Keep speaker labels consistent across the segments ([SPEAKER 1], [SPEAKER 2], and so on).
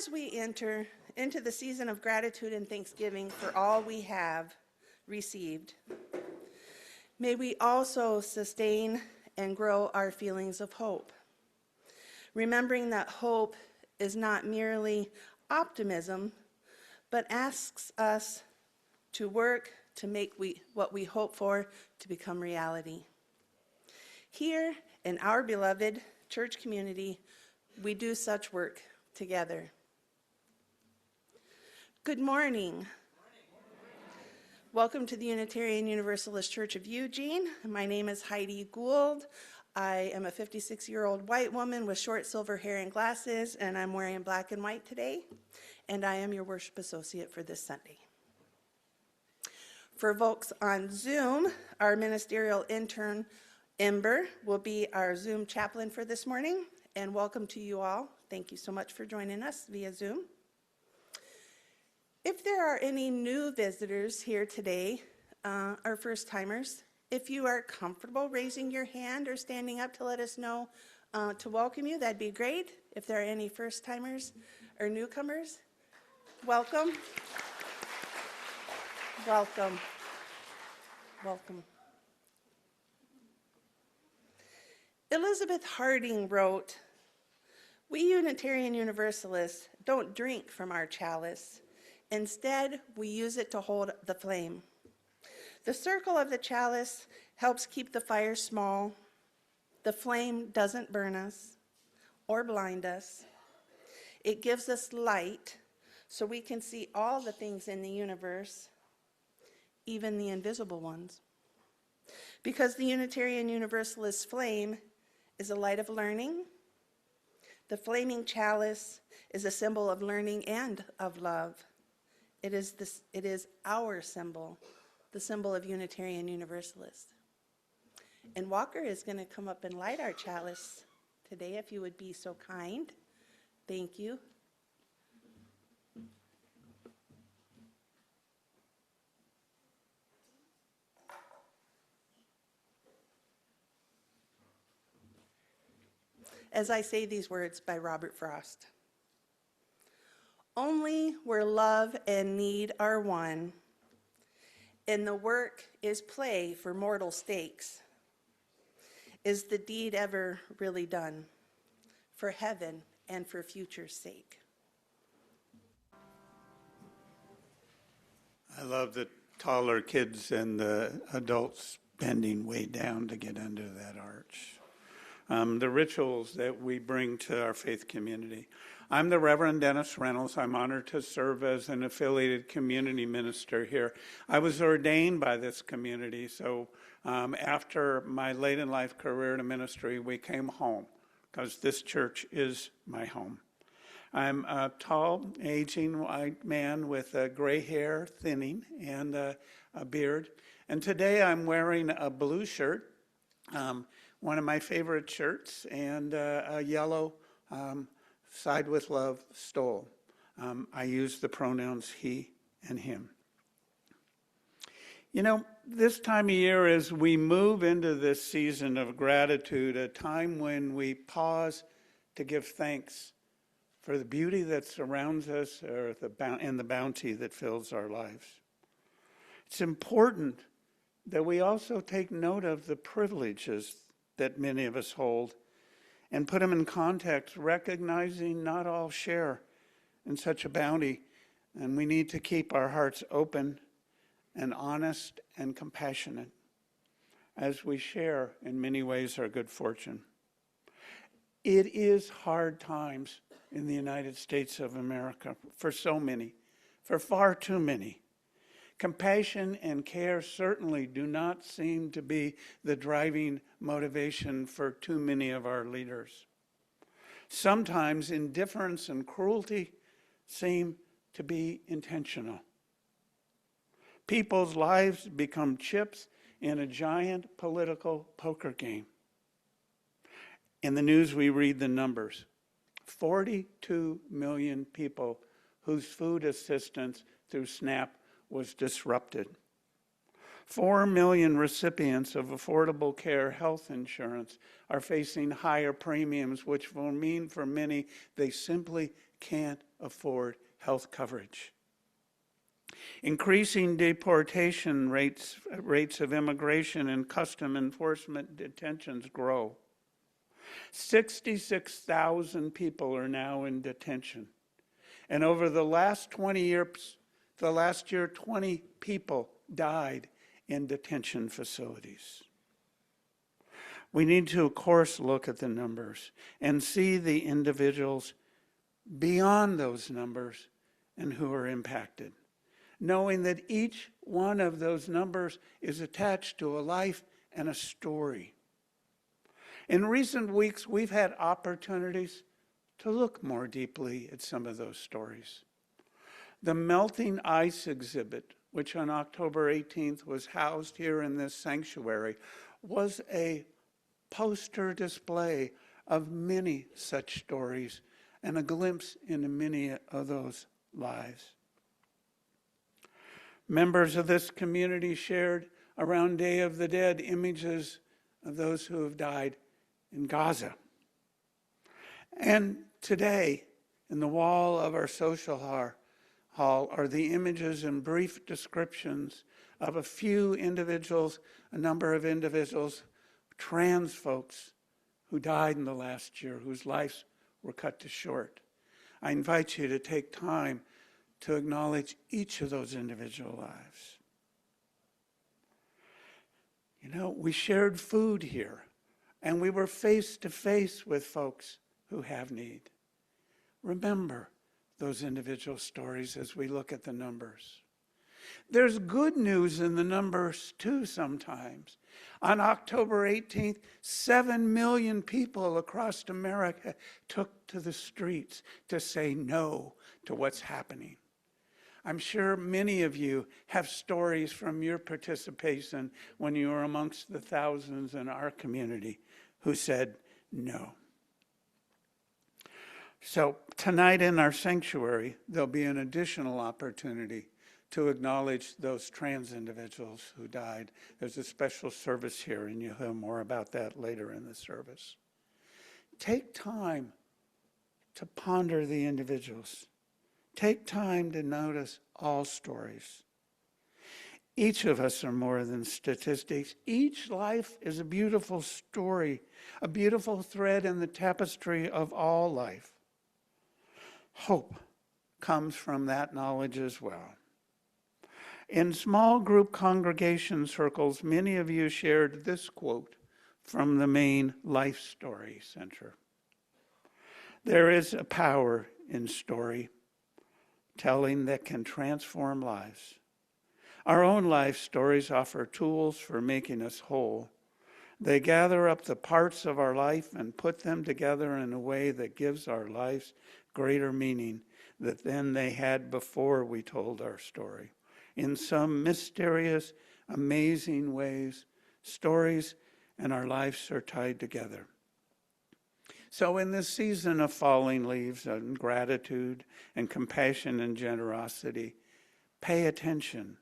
[SPEAKER 1] as we enter into the season of gratitude and thanksgiving for all we have received, may we also sustain and grow our feelings of hope, remembering that hope is not merely optimism, but asks us to work to make what we hope for to become reality. Here in our beloved church community, we do such work together. Good morning. Welcome to the Unitarian Universalist Church of Eugene. My name is Heidi Gould. I am a 56-year-old white woman with short silver hair and glasses, and I'm wearing black and white today, and I am your worship associate for this Sunday. For folks on Zoom, our ministerial intern, Ember, will be our Zoom chaplain for this morning, and welcome to you all. Thank you so much for joining us via Zoom. If there are any new visitors here today, or first-timers, if you are comfortable raising your hand or standing up to let us know to welcome you, that'd be great. If there are any first-timers or newcomers, welcome. Welcome. Welcome. Elizabeth Harding wrote, "We Unitarian Universalists don't drink from our chalice. Instead, we use it to hold the flame. The circle of the chalice helps keep the fire small. The flame doesn't burn us or blind us. It gives us light so we can see all the things in the universe, even the invisible ones. Because the Unitarian Universalist flame is a light of learning, the flaming chalice is a symbol of learning and of love. It is our symbol, the symbol of Unitarian Universalist." And Walker is going to come up and light our chalice today, if you would be so kind. Thank you. As I say these words by Robert Frost. "Only where love and need are one, and the work is play for mortal stakes, is the deed ever really done, for heaven and for future's sake."
[SPEAKER 2] I love the taller kids and the adults bending way down to get under that arch. The rituals that we bring to our faith community. I'm the Reverend Dennis Reynolds. I'm honored to serve as an affiliated community minister here. I was ordained by this community, so after my late in life career in ministry, we came home because this church is my home. I'm a tall, aging white man with gray hair thinning and a beard. And today I'm wearing a blue shirt, one of my favorite shirts, and a yellow Side with Love stole. I use the pronouns he and him. You know, this time of year as we move into this season of gratitude, a time when we pause to give thanks for the beauty that surrounds us and the bounty that fills our lives. It's important that we also take note of the privileges that many of us hold and put them in context, recognizing not all share in such a bounty, and we need to keep our hearts open and honest and compassionate as we share in many ways our good fortune. It is hard times in the United States of America for so many, for far too many. Compassion and care certainly do not seem to be the driving motivation for too many of our leaders. Sometimes indifference and cruelty seem to be intentional. People's lives become chips in a giant political poker game. In the news, we read the numbers. 42 million people whose food assistance through SNAP was disrupted. 4 million recipients of affordable care health insurance are facing higher premiums, which will mean for many they simply can't afford health coverage. Increasing deportation rates of immigration and custom enforcement detentions grow. 66,000 people are now in detention. And over the last 20 years, 20 people died in detention facilities. We need to, of course, look at the numbers and see the individuals beyond those numbers and who are impacted, knowing that each one of those numbers is attached to a life and a story. In recent weeks, we've had opportunities to look more deeply at some of those stories. The Melting Ice exhibit, which on October 18th was housed here in this sanctuary, was a poster display of many such stories and a glimpse into many of those lives. Members of this community shared around Day of the Dead images of those who have died in Gaza. And today, in the wall of our social hall are the images and brief descriptions of a few individuals, a number of individuals, trans folks who died in the last year, whose lives were cut to short. I invite you to take time to acknowledge each of those individual lives. You know, we shared food here, and we were face to face with folks who have need. Remember those individual stories as we look at the numbers. There's good news in the numbers too sometimes. On October 18th, 7 million people across America took to the streets to say no to what's happening. I'm sure many of you have stories from your participation when you were amongst the thousands in our community who said no. So tonight in our sanctuary, there'll be an additional opportunity to acknowledge those trans individuals who died. There's a special service here, and you'll hear more about that later in the service. Take time to ponder the individuals. Take time to notice all stories. Each of us are more than statistics. Each life is a beautiful story, a beautiful thread in the tapestry of all life. Hope comes from that knowledge as well. In small group congregation circles, many of you shared this quote from the main Life Story Center. There is a power in story telling that can transform lives. Our own life stories offer tools for making us whole. They gather up the parts of our life and put them together in a way that gives our lives greater meaning than they had before we told our story. In some mysterious, amazing ways, stories and our lives are tied together. So in this season of falling leaves and gratitude and compassion and generosity, pay attention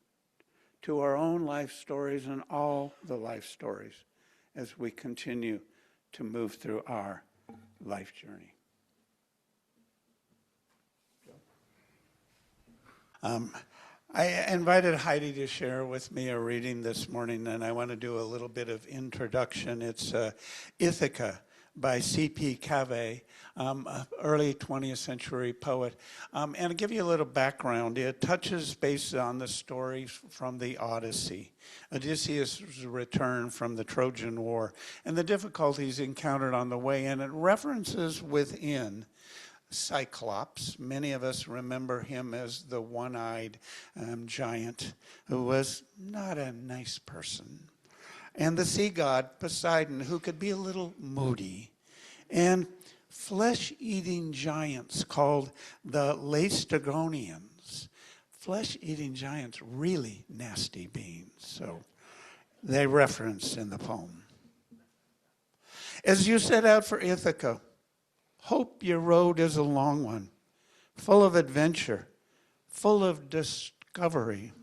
[SPEAKER 2] to our own life stories and all the life stories as we continue to move through our life journey. I invited Heidi to share with me a reading this morning, and I want to do a little bit of introduction. It's Ithaca by C.P. Cave, early 20th century poet. And to give you a little background, it touches based on the story from the Odyssey, Odysseus' return from the Trojan War, and the difficulties encountered on the way, and it references within Cyclops. Many of us remember him as the one-eyed giant who was not a nice person. And the sea god Poseidon, who could be a little moody. And flesh-eating giants called the Laestagonians. Flesh-eating giants, really nasty beings. So they reference in the poem. As you set out for Ithaca, hope your road is a long one, full of adventure, full of discovery.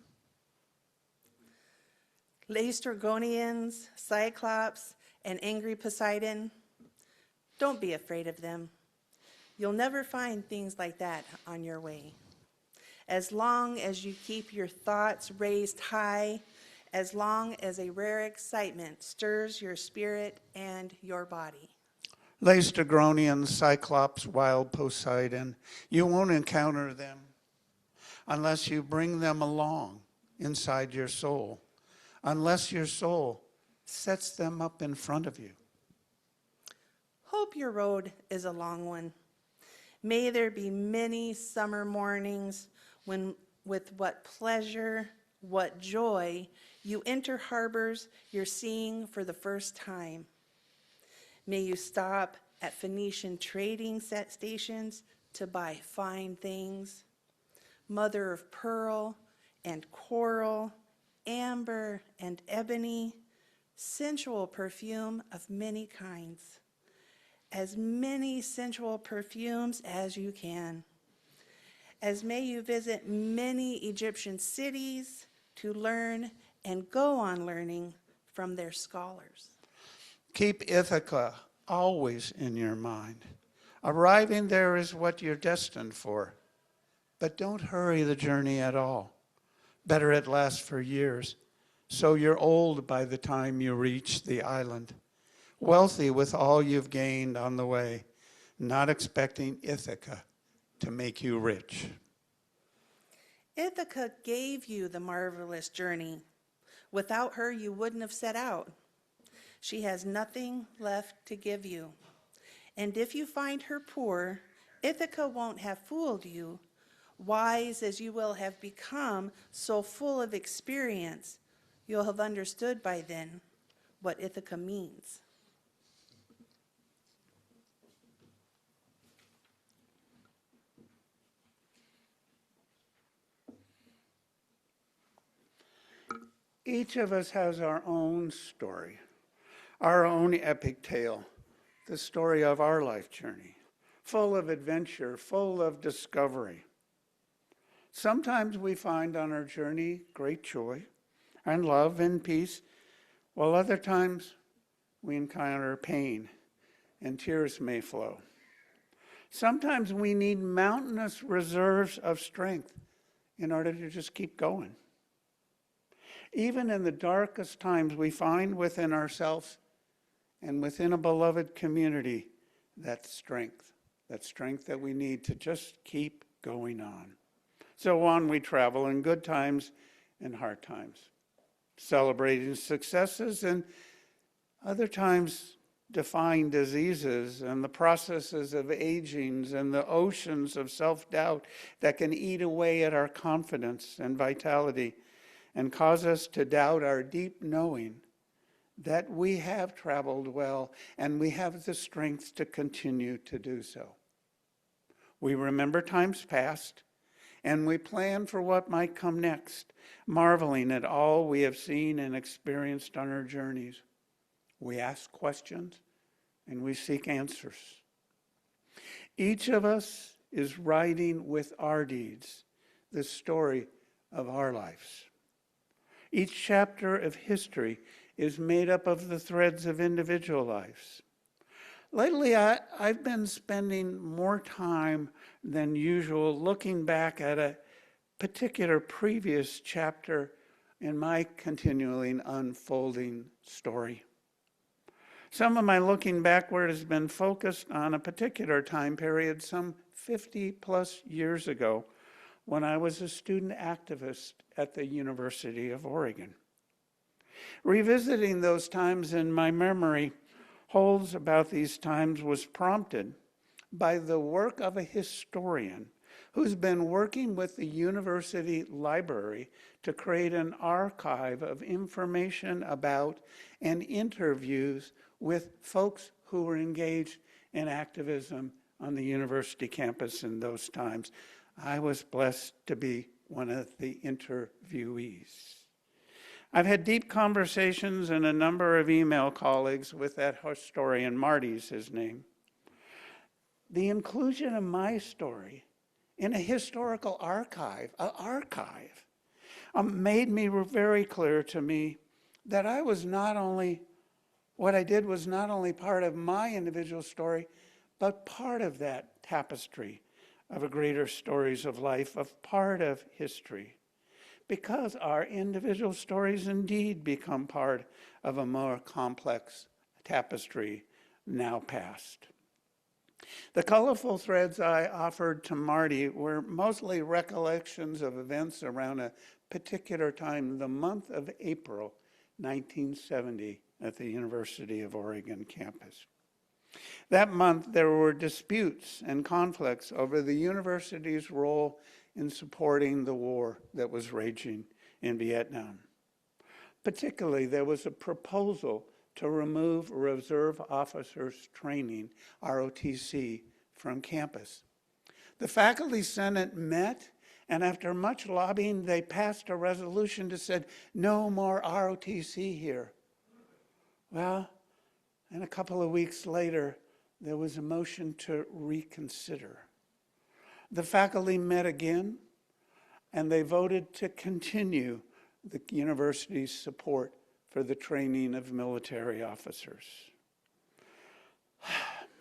[SPEAKER 1] Laestrygonians, Cyclops, and angry Poseidon, don't be afraid of them. You'll never find things like that on your way. As long as you keep your thoughts raised high, as long as a rare excitement stirs your spirit and your body.
[SPEAKER 2] Laestrygonian, Cyclops, wild Poseidon, you won't encounter them unless you bring them along inside your soul, unless your soul sets them up in front of you.
[SPEAKER 1] Hope your road is a long one. May there be many summer mornings when, with what pleasure, what joy, you enter harbors you're seeing for the first time. May you stop at Phoenician trading stations to buy fine things, mother of pearl and coral, amber and ebony, sensual perfume of many kinds. As many sensual perfumes as you can. As may you visit many Egyptian cities to learn and go on learning from their scholars.
[SPEAKER 2] Keep Ithaca always in your mind. Arriving there is what you're destined for, but don't hurry the journey at all. Better it lasts for years, so you're old by the time you reach the island. Wealthy with all you've gained on the way, not expecting Ithaca to make you rich.
[SPEAKER 1] Ithaca gave you the marvelous journey. Without her, you wouldn't have set out. She has nothing left to give you. And if you find her poor, Ithaca won't have fooled you. Wise as you will have become, so full of experience, you'll have understood by then what Ithaca means.
[SPEAKER 2] Each of us has our own story, our own epic tale, the story of our life journey, full of adventure, full of discovery. Sometimes we find on our journey great joy and love and peace, while other times we encounter pain and tears may flow. Sometimes we need mountainous reserves of strength in order to just keep going. Even in the darkest times, we find within ourselves and within a beloved community that strength that we need to just keep going on. So on we travel in good times and hard times, celebrating successes and other times defying diseases and the processes of aging and the oceans of self-doubt that can eat away at our confidence and vitality and cause us to doubt our deep knowing that we have traveled well and we have the strength to continue to do so. We remember times past and we plan for what might come next, marveling at all we have seen and experienced on our journeys. We ask questions and we seek answers. Each of us is writing with our deeds the story of our lives. Each chapter of history is made up of the threads of individual lives. Lately, I've been spending more time than usual looking back at a particular previous chapter in my continually unfolding story. Some of my looking backward has been focused on a particular time period some 50 plus years ago when I was a student activist at the University of Oregon. Revisiting those times in my memory holds about these times was prompted by the work of a historian who's been working with the university library to create an archive of information about and interviews with folks who were engaged in activism on the university campus in those times. I was blessed to be one of the interviewees. I've had deep conversations and a number of email colleagues with that historian, Marty's his name. The inclusion of my story in a historical archive, made me very clear to me that what I did was not only part of my individual story, but part of that tapestry of a greater stories of life, of part of history, because our individual stories indeed become part of a more complex tapestry now past. The colorful threads I offered to Marty were mostly recollections of events around a particular time, the month of April 1970 at the University of Oregon campus. That month, there were disputes and conflicts over the university's role in supporting the war that was raging in Vietnam. Particularly, there was a proposal to remove Reserve Officers Training, ROTC, from campus. The Faculty Senate met, and after much lobbying, they passed a resolution that said, no more ROTC here. Well, and a couple of weeks later, there was a motion to reconsider. The faculty met again, and they voted to continue the university's support for the training of military officers.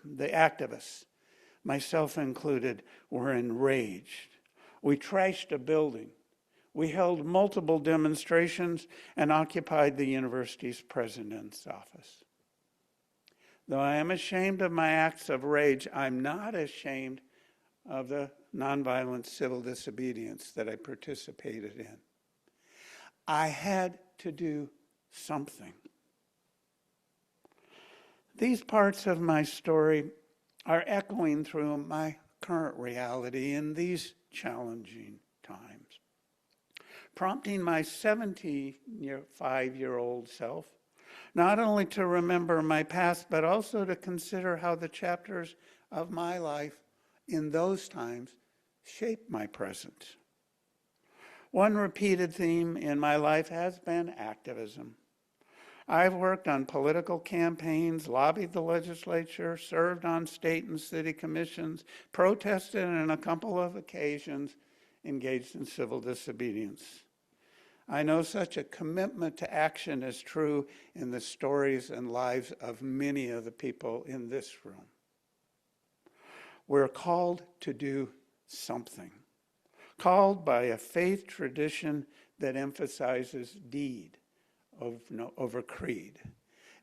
[SPEAKER 2] The activists, myself included, were enraged. We trashed a building. We held multiple demonstrations and occupied the university's president's office. Though I am ashamed of my acts of rage, I'm not ashamed of the nonviolent civil disobedience that I participated in. I had to do something. These parts of my story are echoing through my current reality in these challenging times, prompting my 75-year-old self not only to remember my past, but also to consider how the chapters of my life in those times shape my present. One repeated theme in my life has been activism. I've worked on political campaigns, lobbied the legislature, served on state and city commissions, protested on a couple of occasions, engaged in civil disobedience. I know such a commitment to action is true in the stories and lives of many of the people in this room. We're called to do something, called by a faith tradition that emphasizes deed over creed.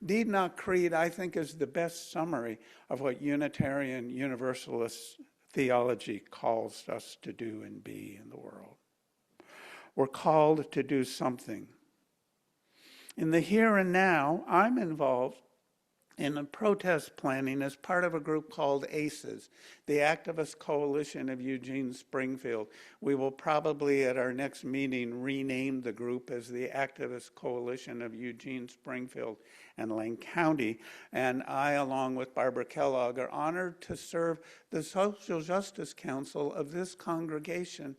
[SPEAKER 2] Deed, not creed, I think is the best summary of what Unitarian Universalist theology calls us to do and be in the world. We're called to do something. In the here and now, I'm involved in a protest planning as part of a group called ACES, the Activist Coalition of Eugene Springfield. We will probably at our next meeting rename the group as the Activist Coalition of Eugene Springfield and Lane County. And I, along with Barbara Kellogg, are honored to serve the Social Justice Council of this congregation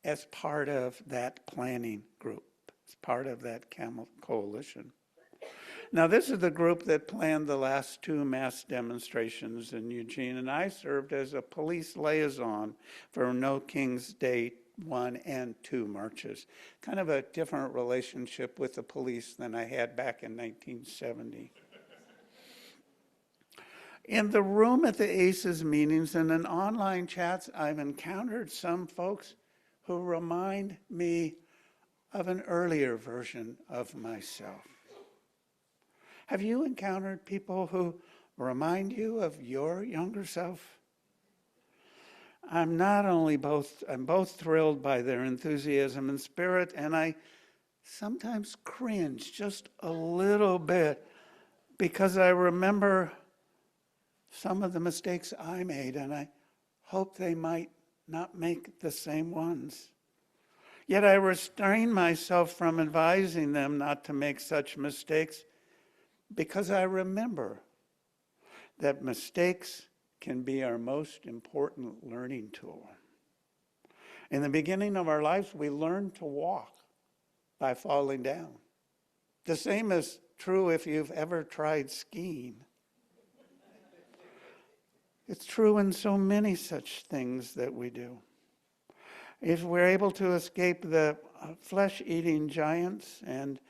[SPEAKER 2] as part of that planning group, as part of that coalition. Now, this is the group that planned the last two mass demonstrations in Eugene, and I served as a police liaison for No King's Day 1 and 2 marches. Kind of a different relationship with the police than I had back in 1970. In the room at the ACES meetings and in online chats, I've encountered some folks who remind me of an earlier version of myself. Have you encountered people who remind you of your younger self? I'm both thrilled by their enthusiasm and spirit, and I sometimes cringe just a little bit because I remember some of the mistakes I made, and I hope they might not make the same ones. Yet I restrain myself from advising them not to make such mistakes because I remember that mistakes can be our most important learning tool. In the beginning of our lives, we learn to walk by falling down. The same is true if you've ever tried skiing. It's true in so many such things that we do. If we're able to escape the flesh-eating giants and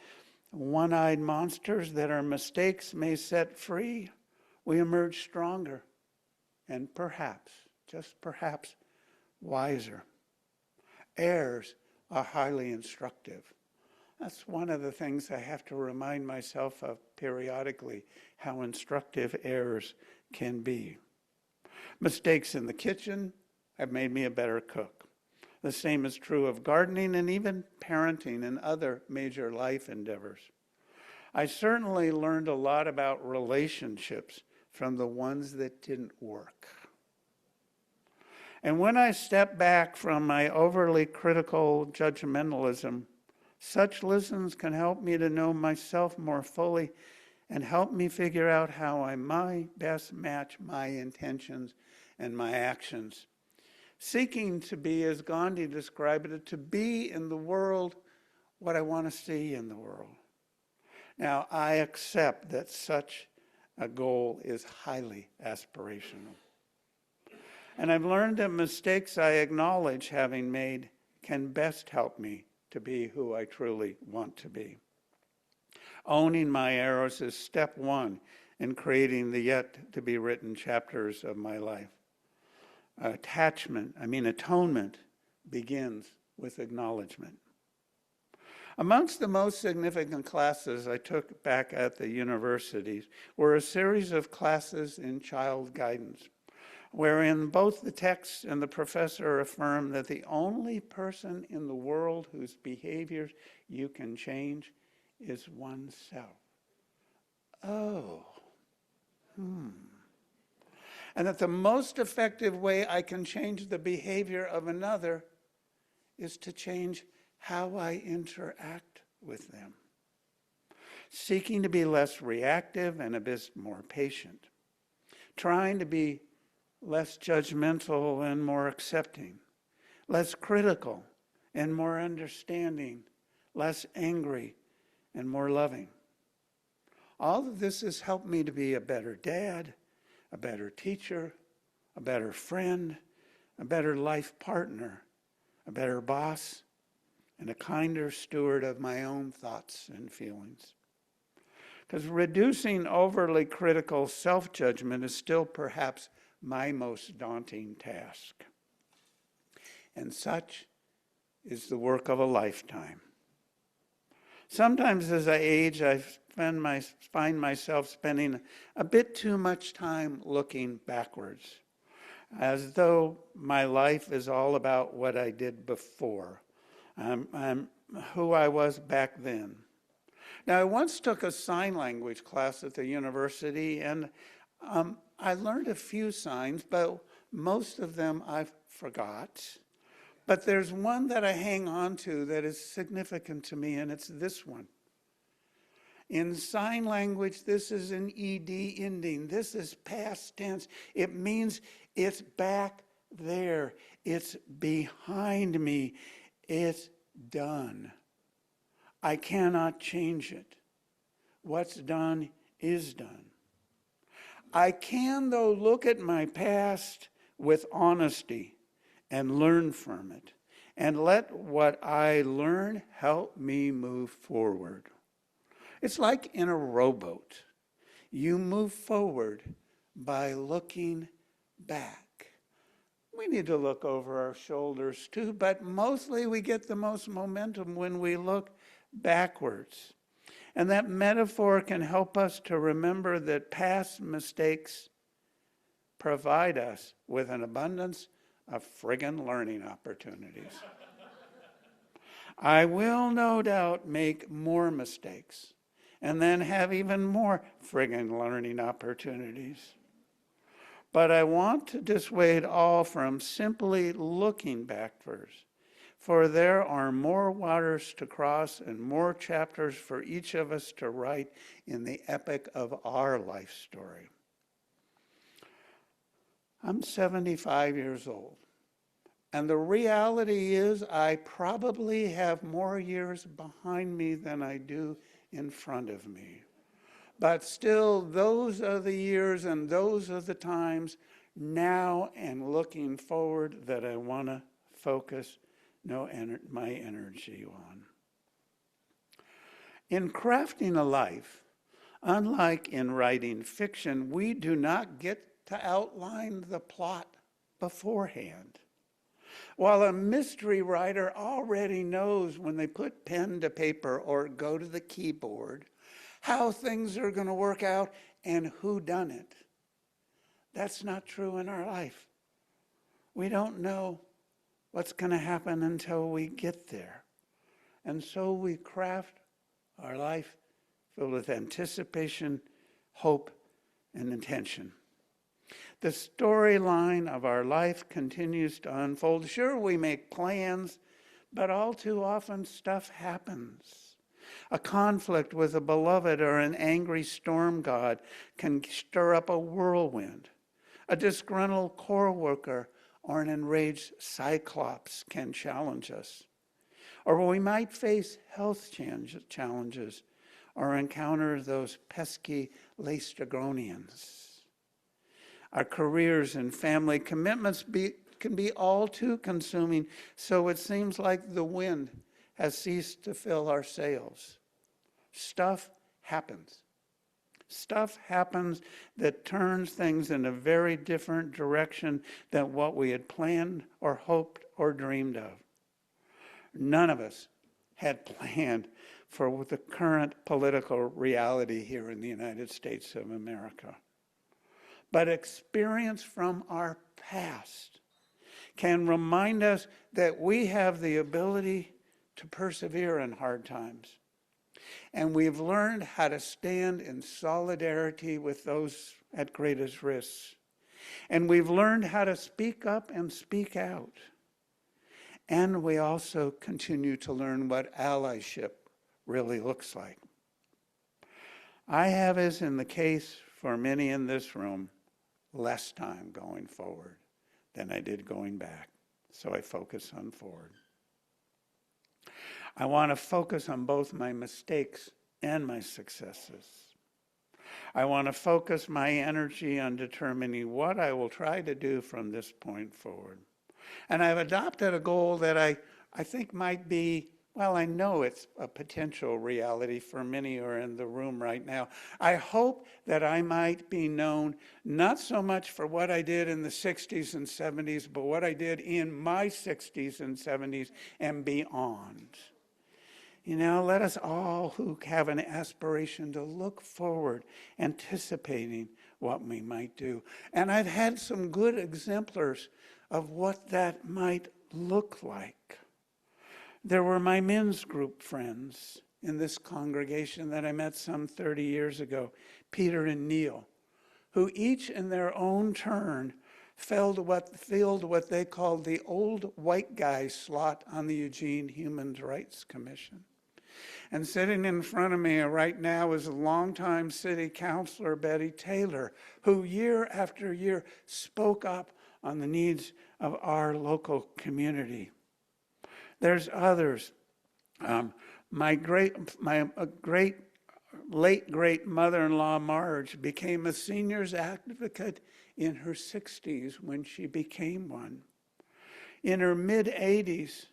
[SPEAKER 2] one-eyed monsters that our mistakes may set free, we emerge stronger, and perhaps, just perhaps, wiser. Errors are highly instructive. That's one of the things I have to remind myself of periodically, how instructive errors can be. Mistakes in the kitchen have made me a better cook. The same is true of gardening and even parenting and other major life endeavors. I certainly learned a lot about relationships from the ones that didn't work. And when I step back from my overly critical judgmentalism, such lessons can help me to know myself more fully and help me figure out how I might best match my intentions and my actions. Seeking to be, as Gandhi described it, to be in the world what I want to see in the world. Now, I accept that such a goal is highly aspirational. And I've learned that mistakes I acknowledge having made can best help me to be who I truly want to be. Owning my errors is step one in creating the yet-to-be-written chapters of my life. Atonement begins with acknowledgement. Amongst the most significant classes I took back at the universities were a series of classes in child guidance, wherein both the text and the professor affirm that the only person in the world whose behaviors you can change is oneself. And that the most effective way I can change the behavior of another is to change how I interact with them. Seeking to be less reactive and a bit more patient. Trying to be less judgmental and more accepting. Less critical and more understanding. Less angry and more loving. All of this has helped me to be a better dad, a better teacher, a better friend, a better life partner, a better boss, and a kinder steward of my own thoughts and feelings. Because reducing overly critical self-judgment is still perhaps my most daunting task. And such is the work of a lifetime. Sometimes as I age, I find myself spending a bit too much time looking backwards, as though my life is all about what I did before. I'm who I was back then. Now, I once took a sign language class at the university, and I learned a few signs, but most of them I forgot. But there's one that I hang on to that is significant to me, and it's this one. In sign language, this is an ED ending. This is past tense. It means it's back there. It's behind me. It's done. I cannot change it. What's done is done. I can, though, look at my past with honesty and learn from it, and let what I learn help me move forward. It's like in a rowboat. You move forward by looking back. We need to look over our shoulders too, but mostly we get the most momentum when we look backwards. And that metaphor can help us to remember that past mistakes provide us with an abundance of friggin' learning opportunities. I will no doubt make more mistakes and then have even more friggin' learning opportunities. But I want to dissuade all from simply looking backwards, for there are more waters to cross and more chapters for each of us to write in the epic of our life story. I'm 75 years old, and the reality is I probably have more years behind me than I do in front of me. But still, those are the years and those are the times now and looking forward that I want to focus my energy on. In crafting a life, unlike in writing fiction, we do not get to outline the plot beforehand. While a mystery writer already knows when they put pen to paper or go to the keyboard how things are going to work out and who done it. That's not true in our life. We don't know what's going to happen until we get there. And so we craft our life filled with anticipation, hope, and intention. The storyline of our life continues to unfold. Sure, we make plans, but all too often stuff happens. A conflict with a beloved or an angry storm god can stir up a whirlwind. A disgruntled coworker or an enraged cyclops can challenge us. Or we might face health challenges or encounter those pesky Laestrygonians. Our careers and family commitments can be all too consuming, so it seems like the wind has ceased to fill our sails. Stuff happens. Stuff happens that turns things in a very different direction than what we had planned or hoped or dreamed of. None of us had planned for the current political reality here in the United States of America. But experience from our past can remind us that we have the ability to persevere in hard times. And we've learned how to stand in solidarity with those at greatest risk. And we've learned how to speak up and speak out. And we also continue to learn what allyship really looks like. I have, as in the case for many in this room, less time going forward than I did going back. So I focus on forward. I want to focus on both my mistakes and my successes. I want to focus my energy on determining what I will try to do from this point forward. And I've adopted a goal that I think might be, well, I know it's a potential reality for many who are in the room right now. I hope that I might be known not so much for what I did in the 60s and 70s, but what I did in my 60s and 70s and beyond. You know, let us all who have an aspiration to look forward, anticipating what we might do. And I've had some good exemplars of what that might look like. There were my men's group friends in this congregation that I met some 30 years ago, Peter and Neil, who each in their own turn filled what they called the old white guy slot on the Eugene Human Rights Commission. And sitting in front of me right now is a longtime city councilor, Betty Taylor, who year after year spoke up on the needs of our local community. There's others. My late great mother-in-law Marge became a seniors advocate in her 60s when she became one. In her mid-80s,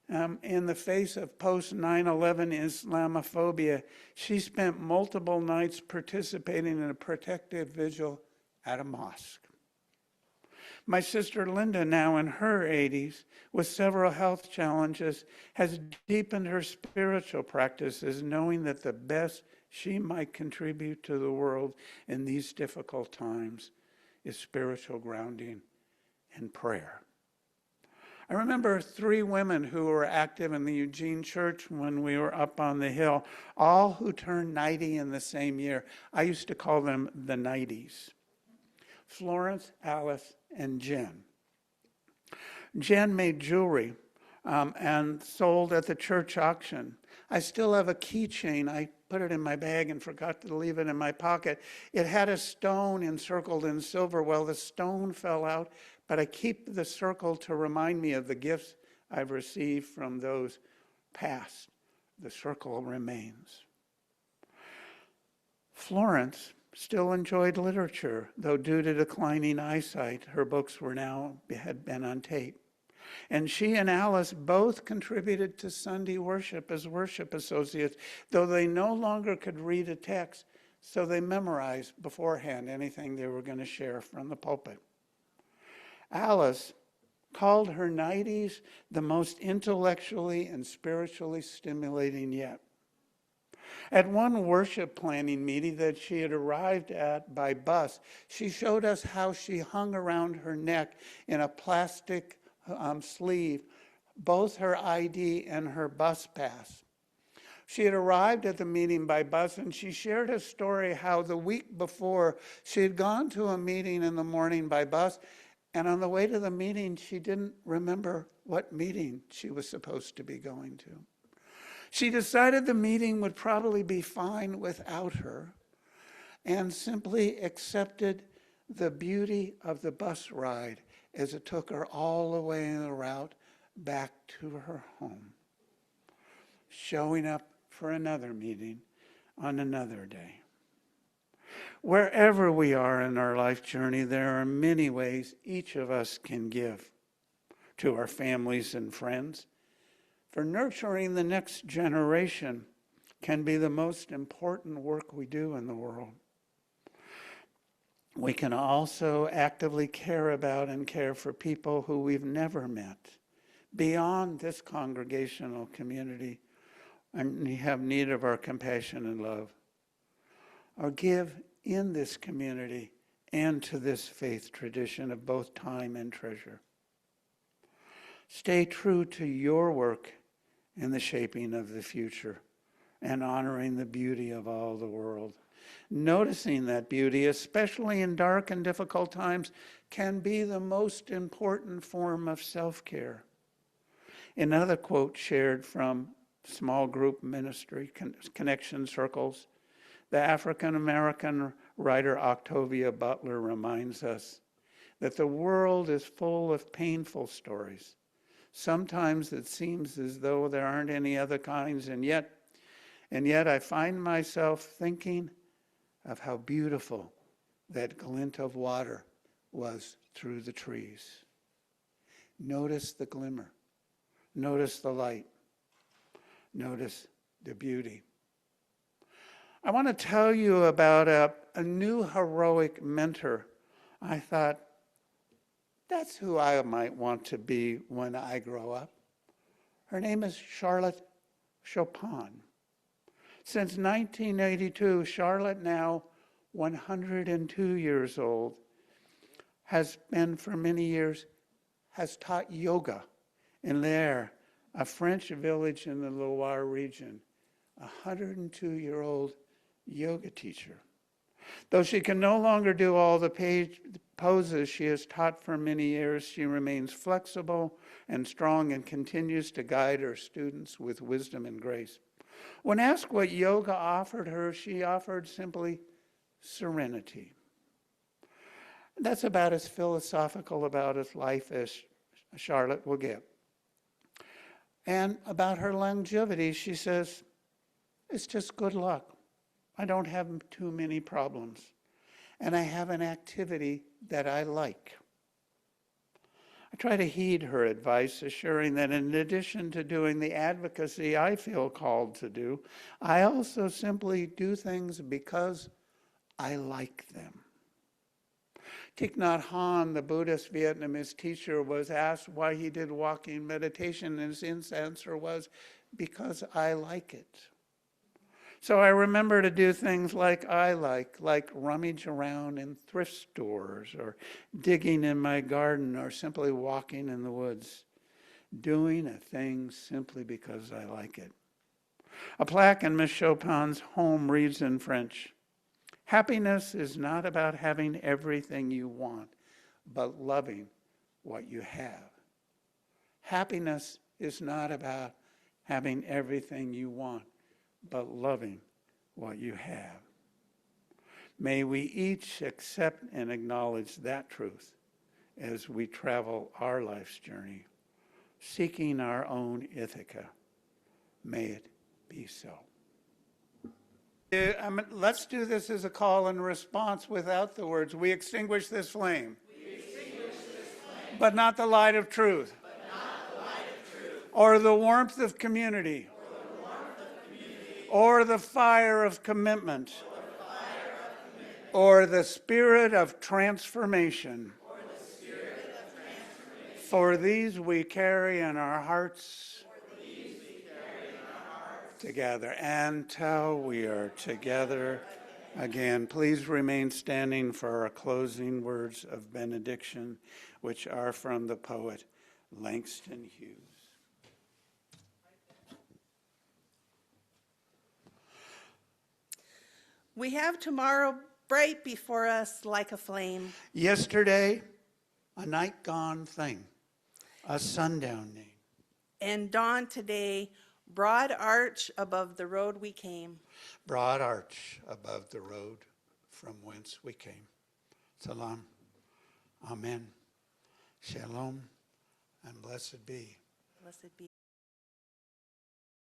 [SPEAKER 2] in the face of post-9/11 Islamophobia, she spent multiple nights participating in a protective vigil at a mosque. My sister Linda, now in her 80s, with several health challenges, has deepened her spiritual practices, knowing that the best she might contribute to the world in these difficult times is spiritual grounding and prayer. I remember 3 women who were active in the Eugene church when we were up on the hill, all who turned 90 in the same year. I used to call them the 90s. Florence, Alice, and Jen. Jen made jewelry and sold at the church auction. I still have a keychain. I put it in my bag and forgot to leave it in my pocket. It had a stone encircled in silver. Well, the stone fell out, but I keep the circle to remind me of the gifts I've received from those past. The circle remains. Florence still enjoyed literature, though due to declining eyesight, her books had been on tape. And she and Alice both contributed to Sunday worship as worship associates. Though they no longer could read a text, so they memorized beforehand anything they were going to share from the pulpit. Alice called her 90s the most intellectually and spiritually stimulating yet. At one worship planning meeting that she had arrived at by bus, she showed us how she hung around her neck in a plastic sleeve both her ID and her bus pass. She had arrived at the meeting by bus, and she shared a story how the week before she had gone to a meeting in the morning by bus, and on the way to the meeting, she didn't remember what meeting she was supposed to be going to. She decided the meeting would probably be fine without her, and simply accepted the beauty of the bus ride as it took her all the way in the route back to her home, showing up for another meeting on another day. Wherever we are in our life journey, there are many ways each of us can give to our families and friends. For nurturing the next generation can be the most important work we do in the world. We can also actively care about and care for people who we've never met beyond this congregational community and have need of our compassion and love. Or give in this community and to this faith tradition of both time and treasure. Stay true to your work in the shaping of the future and honoring the beauty of all the world. Noticing that beauty, especially in dark and difficult times, can be the most important form of self-care. Another quote shared from small group ministry connection circles, the African-American writer Octavia Butler reminds us that the world is full of painful stories. Sometimes it seems as though there aren't any other kinds, and yet I find myself thinking of how beautiful that glint of water was through the trees. Notice the glimmer. Notice the light. Notice the beauty. I want to tell you about a new heroic mentor. I thought, that's who I might want to be when I grow up. Her name is Charlotte Chopin. Since 1982, Charlotte, now 102 years old, has been for many years, has taught yoga in Lair, a French village in the Loire region. A 102-year-old yoga teacher. Though she can no longer do all the poses she has taught for many years, she remains flexible and strong and continues to guide her students with wisdom and grace. When asked what yoga offered her, she offered simply serenity. That's about as philosophical about his life as Charlotte will get. And about her longevity, she says, it's just good luck. I don't have too many problems, and I have an activity that I like. I try to heed her advice, assuring that in addition to doing the advocacy I feel called to do, I also simply do things because I like them. Thich Nhat Hanh, the Buddhist Vietnamese teacher, was asked why he did walking meditation, and his answer was, because I like it. So I remember to do things like I like rummage around in thrift stores or digging in my garden or simply walking in the woods, doing a thing simply because I like it. A plaque in Miss Chopin's home reads in French, happiness is not about having everything you want, but loving what you have. Happiness is not about having everything you want, but loving what you have. May we each accept and acknowledge that truth as we travel our life's journey, seeking our own Ithaca. May it be so. Let's do this as a call and response without the words, we extinguish this flame. We extinguish this flame. But not the light of truth. But not the light of truth. Or the warmth of community. Or the fire of commitment. or the spirit of transformation. For these we carry in our hearts together until we are together again. Please remain standing for our closing words of benediction, which are from the poet Langston Hughes.
[SPEAKER 1] We have tomorrow bright before us like a flame.
[SPEAKER 2] Yesterday, a night gone thing, a sundown name.
[SPEAKER 1] And dawn today, broad arch above the road we came.
[SPEAKER 2] Broad arch above the road from whence we came. Salam. Amen. Shalom. And blessed be.
[SPEAKER 1] Blessed be.